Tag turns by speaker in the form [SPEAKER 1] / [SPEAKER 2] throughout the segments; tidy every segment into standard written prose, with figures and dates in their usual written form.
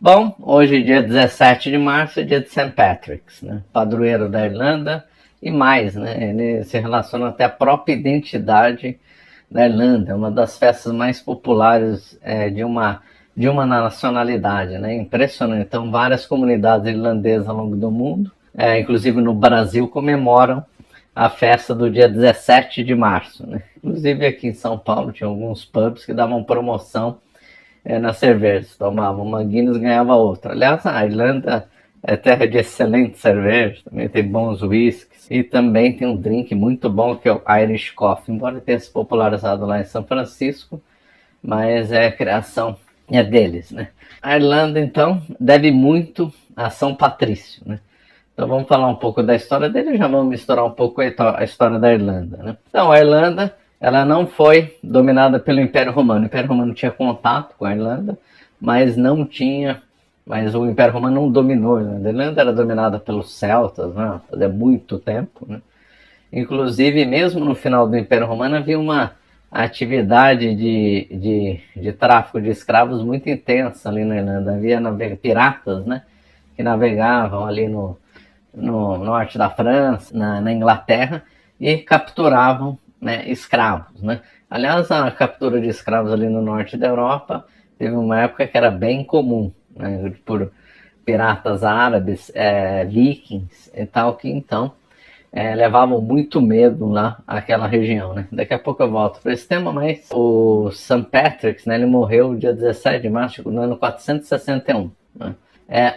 [SPEAKER 1] Bom, hoje, dia 17 de março, é dia de St. Patrick's, né? Padroeiro da Irlanda e mais, né? Ele se relaciona até a própria identidade da Irlanda, é uma das festas mais populares de uma nacionalidade, né? Impressionante. Então, várias comunidades irlandesas ao longo do mundo, inclusive no Brasil, comemoram a festa do dia 17 de março, né? Inclusive aqui em São Paulo tinha alguns pubs que davam promoção na cerveja. Tomava uma Guinness, ganhava outra. Aliás, a Irlanda é terra de excelente cerveja, também tem bons whiskies e também tem um drink muito bom que é o Irish Coffee, embora tenha se popularizado lá em São Francisco, mas é a criação deles, né? A Irlanda, então, deve muito a São Patrício, né? Então vamos falar um pouco da história dele e já vamos misturar um pouco a história da Irlanda, né? Então, a Irlanda, ela não foi dominada pelo Império Romano. O Império Romano tinha contato com a Irlanda, mas o Império Romano não dominou a Irlanda. A Irlanda era dominada pelos celtas, né? Fazia muito tempo, né? Inclusive, mesmo no final do Império Romano, havia uma atividade de tráfico de escravos muito intensa ali na Irlanda. Havia piratas, né? Que navegavam ali no norte da França, na Inglaterra, e capturavam, né, escravos, né? Aliás, a captura de escravos ali no norte da Europa teve uma época que era bem comum, né, por piratas árabes, vikings e tal, que então levavam muito medo lá àquela região, né? Daqui a pouco eu volto para esse tema, mas o St. Patrick's, né, ele morreu dia 17 de março no ano 461, né?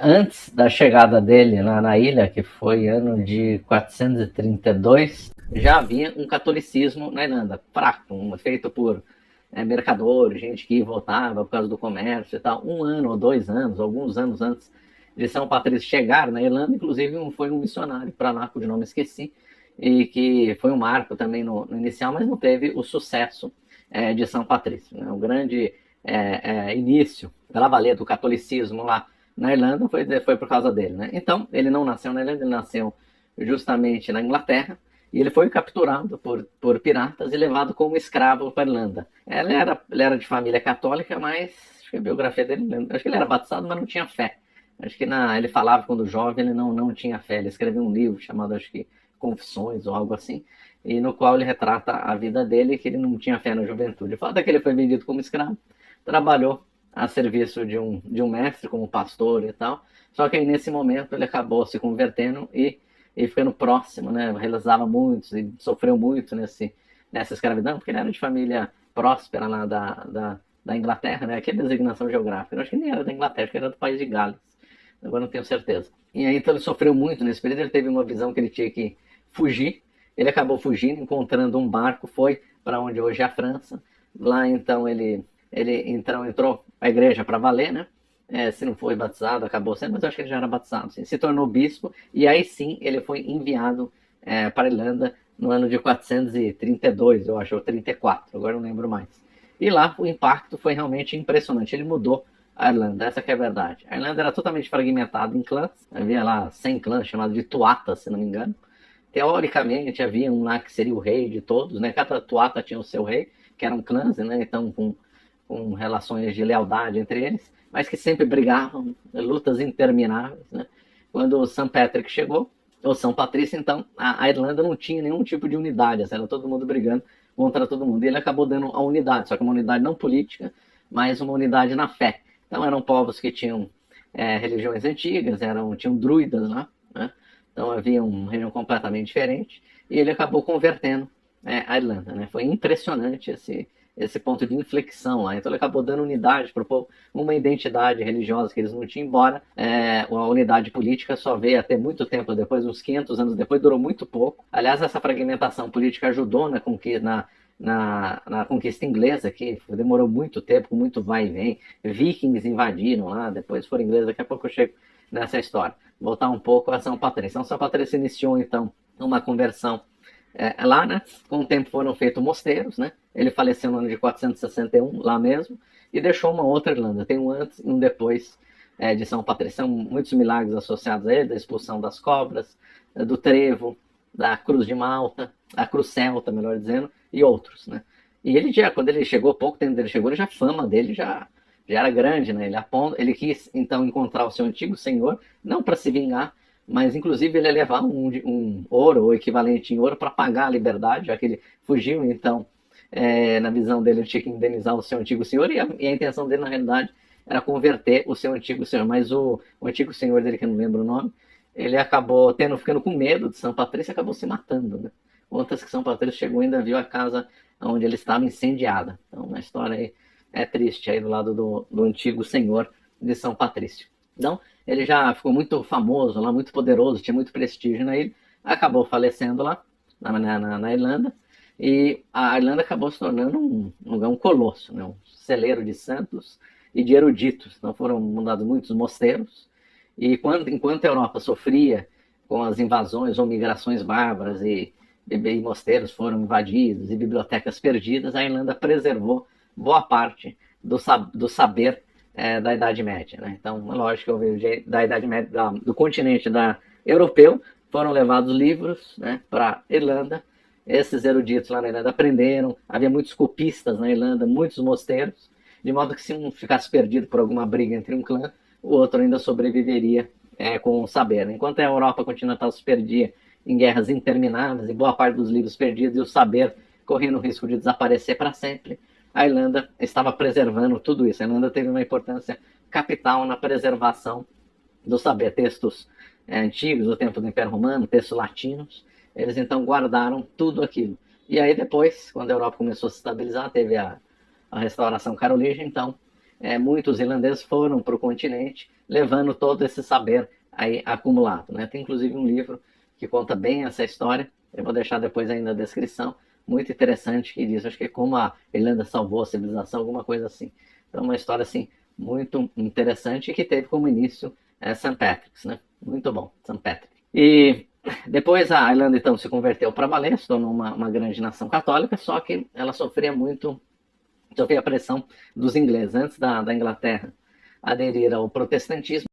[SPEAKER 1] Antes da chegada dele lá na ilha, que foi ano de 432, já havia um catolicismo na Irlanda, fraco, feito por mercadores, gente que voltava por causa do comércio e tal. 1 ano ou 2 anos, alguns anos antes de São Patrício chegar na Irlanda, inclusive foi um missionário para lá, cujo nome esqueci, e que foi um marco também no inicial, mas não teve o sucesso de São Patrício, né? O grande início pela valer do catolicismo lá na Irlanda foi por causa dele, né? Então, ele não nasceu na Irlanda, ele nasceu justamente na Inglaterra, e ele foi capturado por piratas e levado como escravo para a Irlanda. Ele era de família católica, mas acho que a biografia dele, acho que ele era batizado, mas não tinha fé. Acho que ele falava quando jovem, ele não tinha fé. Ele escreveu um livro chamado, acho que, Confissões ou algo assim, e no qual ele retrata a vida dele, que ele não tinha fé na juventude. O fato é que ele foi vendido como escravo, trabalhou a serviço de um mestre, como pastor e tal, só que aí nesse momento ele acabou se convertendo e ficando próximo, né? Realizava muito e sofreu muito nessa escravidão, porque ele era de família próspera lá da Inglaterra, né? Que é designação geográfica. Eu acho que nem era da Inglaterra, acho que era do país de Gales. Agora não tenho certeza. E aí então ele sofreu muito nesse período, ele teve uma visão que ele tinha que fugir. Ele acabou fugindo, encontrando um barco, foi para onde hoje é a França. Lá então ele entrou a igreja para valer, né? Se não foi batizado, acabou sendo, mas eu acho que ele já era batizado. Sim. Se tornou bispo e aí sim ele foi enviado para a Irlanda no ano de 432, eu acho, ou 34, agora não lembro mais. E lá o impacto foi realmente impressionante. Ele mudou a Irlanda, essa que é a verdade. A Irlanda era totalmente fragmentada em clãs, havia lá 100 clãs, chamados de tuata, se não me engano. Teoricamente havia um lá que seria o rei de todos, né? Cada tuata tinha o seu rei, que eram clãs, né? Então com relações de lealdade entre eles, mas que sempre brigavam, lutas intermináveis, né? Quando o St. Patrick chegou, ou São Patrício, então a Irlanda não tinha nenhum tipo de unidade, era todo mundo brigando contra todo mundo. E ele acabou dando a unidade, só que uma unidade não política, mas uma unidade na fé. Então eram povos que tinham religiões antigas, tinham druidas lá, né? Então havia uma região completamente diferente, e ele acabou convertendo a Irlanda, né? Foi impressionante esse ponto de inflexão lá. Então ele acabou dando unidade para o povo, uma identidade religiosa que eles não tinham, embora a unidade política só veio até muito tempo depois, uns 500 anos depois, durou muito pouco. Aliás, essa fragmentação política ajudou na conquista inglesa, que demorou muito tempo, com muito vai e vem. Vikings invadiram lá, depois foram ingleses, daqui a pouco eu chego nessa história. Voltar um pouco a São Patrício. Então, São Patrício iniciou, então, uma conversão lá, né? Com o tempo foram feitos mosteiros, né? Ele faleceu no ano de 461, lá mesmo, e deixou uma outra Irlanda. Tem um antes e um depois de São Patrício. São muitos milagres associados a ele, da expulsão das cobras, do trevo, da cruz de Malta, a cruz celta, melhor dizendo, e outros, né? E ele já, quando ele chegou, pouco tempo dele chegou, a fama dele já já era grande, né? Ele quis então encontrar o seu antigo senhor, não para se vingar, mas inclusive ele ia levar um ouro, ou equivalente em ouro, para pagar a liberdade, já que ele fugiu. Então, na visão dele, ele tinha que indenizar o seu antigo senhor, e a intenção dele, na realidade, era converter o seu antigo senhor. Mas o antigo senhor dele, que eu não lembro o nome, ele acabou ficando com medo de São Patrício e acabou se matando, né? Contas que São Patrício chegou e ainda viu a casa onde ele estava incendiada. Então, uma história aí triste aí do lado do antigo senhor de São Patrício. Então, ele já ficou muito famoso lá, muito poderoso, tinha muito prestígio na ilha, acabou falecendo lá, na Irlanda, e a Irlanda acabou se tornando um colosso, né? Um celeiro de santos e de eruditos. Então foram fundados muitos mosteiros, e enquanto a Europa sofria com as invasões ou migrações bárbaras, e mosteiros foram invadidos e bibliotecas perdidas, a Irlanda preservou boa parte do saber da Idade Média, né? Então, lógico que da Idade Média, do continente europeu, foram levados livros, né, para a Irlanda. Esses eruditos lá na Irlanda aprenderam, havia muitos copistas na Irlanda, muitos mosteiros, de modo que se um ficasse perdido por alguma briga entre um clã, o outro ainda sobreviveria com o saber. Enquanto a Europa continental se perdia em guerras intermináveis, e boa parte dos livros perdidos e o saber correndo o risco de desaparecer para sempre, a Irlanda estava preservando tudo isso. A Irlanda teve uma importância capital na preservação do saber. Textos antigos do tempo do Império Romano, textos latinos, eles então guardaram tudo aquilo. E aí depois, quando a Europa começou a se estabilizar, teve a restauração carolíngia, então muitos irlandeses foram para o continente, levando todo esse saber aí acumulado, né? Tem inclusive um livro que conta bem essa história, eu vou deixar depois aí na descrição, muito interessante, que diz, acho que é como a Irlanda salvou a civilização, alguma coisa assim. Então, uma história, assim, muito interessante, que teve como início St. Patrick's, né? Muito bom, St. Patrick. E depois a Irlanda, então, se converteu para valer, se tornou uma grande nação católica, só que ela sofria a pressão dos ingleses. Antes da Inglaterra aderir ao protestantismo,